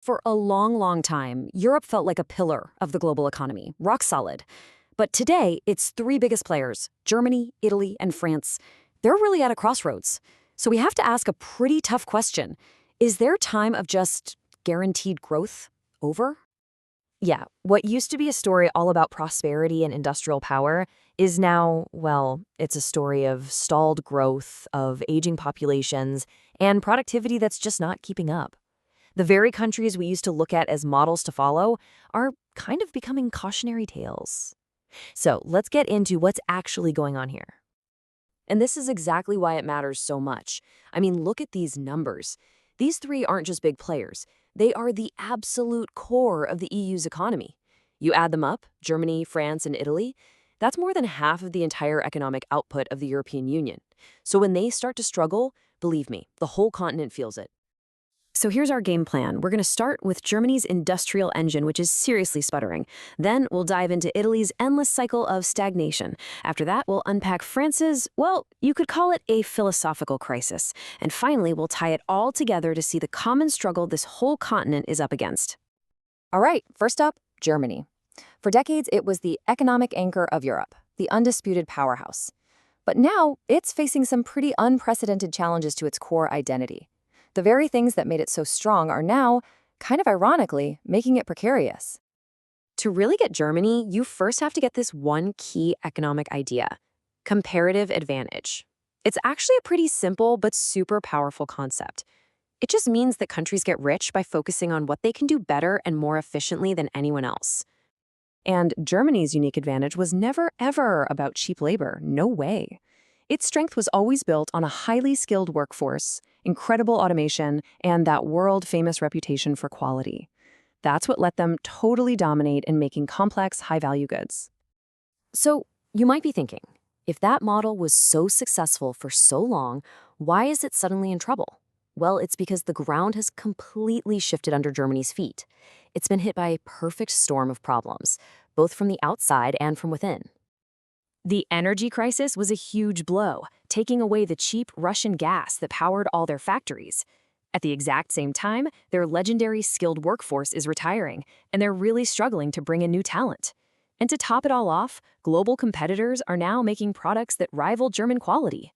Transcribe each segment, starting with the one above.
For a long, long time, Europe felt like a pillar of the global economy, rock solid. But today, its three biggest players, Germany, Italy, and France, they're really at a crossroads. So we have to ask a pretty tough question. Is their time of just guaranteed growth over? Yeah, what used to be a story all about prosperity and industrial power is now, well, it's a story of stalled growth, of aging populations, and productivity that's just not keeping up. The very countries we used to look at as models to follow are kind of becoming cautionary tales. So let's get into what's actually going on here. And this is exactly why it matters so much. I mean, look at these numbers. These three aren't just big players. They are the absolute core of the EU's economy. You add them up, Germany, France, and Italy, that's more than half of the entire economic output of the European Union. So when they start to struggle, believe me, the whole continent feels it. So here's our game plan. We're going to start with Germany's industrial engine, which is seriously sputtering. Then we'll dive into Italy's endless cycle of stagnation. After that, we'll unpack France's, well, you could call it a philosophical crisis. And finally, we'll tie it all together to see the common struggle this whole continent is up against. All right, first up, Germany. For decades, it was the economic anchor of Europe, the undisputed powerhouse. But now, it's facing some pretty unprecedented challenges to its core identity. The very things that made it so strong are now, kind of ironically, making it precarious. To really get Germany, you first have to get this one key economic idea: comparative advantage. It's actually a pretty simple but super powerful concept. It just means that countries get rich by focusing on what they can do better and more efficiently than anyone else. And Germany's unique advantage was never, ever about cheap labor. No way. Its strength was always built on a highly skilled workforce, incredible automation, and that world-famous reputation for quality. That's what let them totally dominate in making complex, high-value goods. So, you might be thinking, if that model was so successful for so long, why is it suddenly in trouble? Well, it's because the ground has completely shifted under Germany's feet. It's been hit by a perfect storm of problems, both from the outside and from within. The energy crisis was a huge blow, taking away the cheap Russian gas that powered all their factories. At the exact same time, their legendary skilled workforce is retiring, and they're really struggling to bring in new talent. And to top it all off, global competitors are now making products that rival German quality.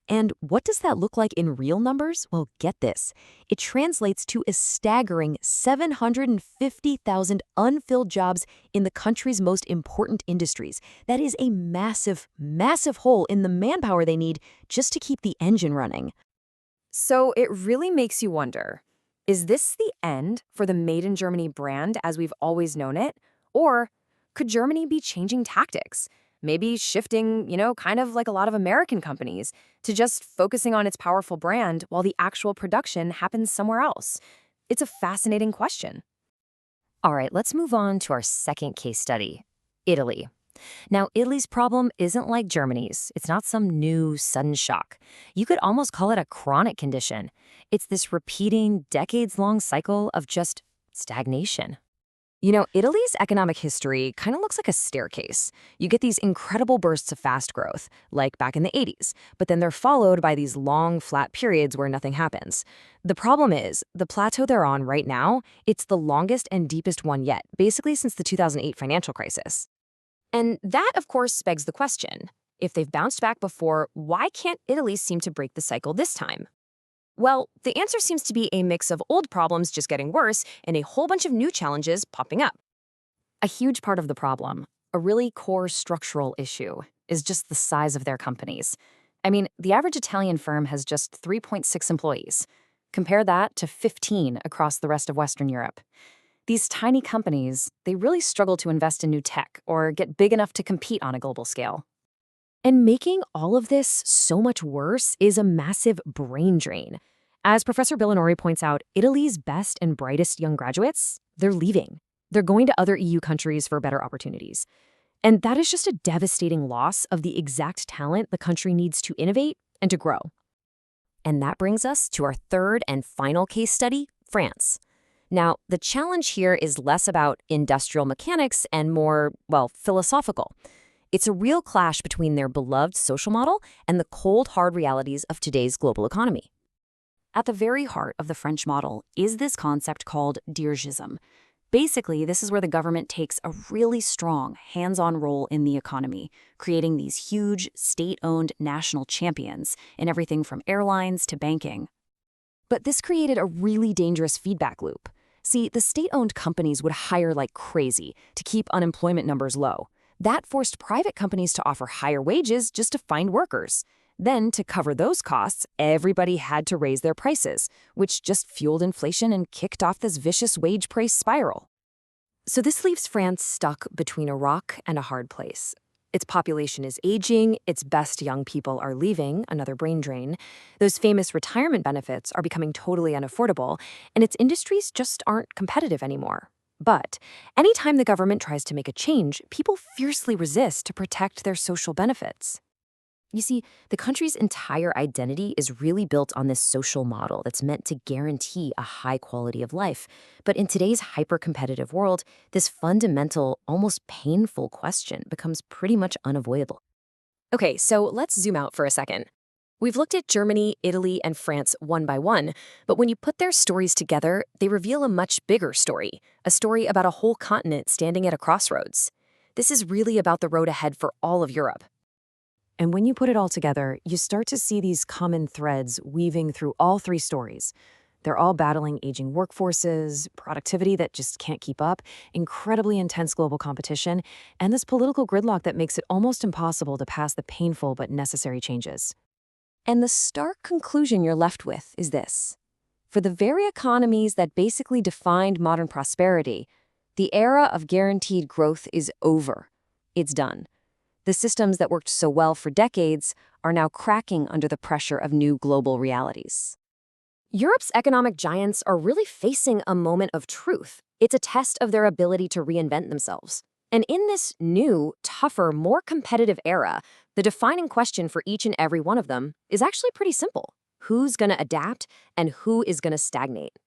And what does that look like in real numbers? Well, get this. It translates to a staggering 750,000 unfilled jobs in the country's most important industries. That is a massive, massive hole in the manpower they need just to keep the engine running. So it really makes you wonder, is this the end for the Made in Germany brand as we've always known it? Or could Germany be changing tactics? Maybe shifting, kind of like a lot of American companies, to just focusing on its powerful brand while the actual production happens somewhere else. It's a fascinating question. All right, let's move on to our second case study, Italy. Now, Italy's problem isn't like Germany's. It's not some new, sudden shock. You could almost call it a chronic condition. It's this repeating, decades-long cycle of just stagnation. Italy's economic history kind of looks like a staircase. You get these incredible bursts of fast growth, like back in the 80s, but then they're followed by these long, flat periods where nothing happens. The problem is, the plateau they're on right now, it's the longest and deepest one yet, basically since the 2008 financial crisis. And that, of course, begs the question, if they've bounced back before, why can't Italy seem to break the cycle this time? Well, the answer seems to be a mix of old problems just getting worse and a whole bunch of new challenges popping up. A huge part of the problem, a really core structural issue, is just the size of their companies. I mean, the average Italian firm has just 3.6 employees. Compare that to 15 across the rest of Western Europe. These tiny companies, they really struggle to invest in new tech or get big enough to compete on a global scale. And making all of this so much worse is a massive brain drain. As Professor Billinori points out, Italy's best and brightest young graduates, they're leaving. They're going to other EU countries for better opportunities. And that is just a devastating loss of the exact talent the country needs to innovate and to grow. And that brings us to our third and final case study, France. Now, the challenge here is less about industrial mechanics and more, well, philosophical. It's a real clash between their beloved social model and the cold, hard realities of today's global economy. At the very heart of the French model is this concept called dirigism. Basically, this is where the government takes a really strong, hands-on role in the economy, creating these huge, state-owned national champions in everything from airlines to banking. But this created a really dangerous feedback loop. See, the state-owned companies would hire like crazy to keep unemployment numbers low. That forced private companies to offer higher wages just to find workers. Then, to cover those costs, everybody had to raise their prices, which just fueled inflation and kicked off this vicious wage price spiral. So this leaves France stuck between a rock and a hard place. Its population is aging, its best young people are leaving, another brain drain. Those famous retirement benefits are becoming totally unaffordable, and its industries just aren't competitive anymore. But anytime the government tries to make a change, people fiercely resist to protect their social benefits. You see, the country's entire identity is really built on this social model that's meant to guarantee a high quality of life. But in today's hyper-competitive world, this fundamental, almost painful question becomes pretty much unavoidable. Okay, so let's zoom out for a second. We've looked at Germany, Italy, and France one by one, but when you put their stories together, they reveal a much bigger story, a story about a whole continent standing at a crossroads. This is really about the road ahead for all of Europe. And when you put it all together, you start to see these common threads weaving through all three stories. They're all battling aging workforces, productivity that just can't keep up, incredibly intense global competition, and this political gridlock that makes it almost impossible to pass the painful but necessary changes. And the stark conclusion you're left with is this. For the very economies that basically defined modern prosperity, the era of guaranteed growth is over. It's done. The systems that worked so well for decades are now cracking under the pressure of new global realities. Europe's economic giants are really facing a moment of truth. It's a test of their ability to reinvent themselves. And in this new, tougher, more competitive era, the defining question for each and every one of them is actually pretty simple. Who's going to adapt and who is going to stagnate?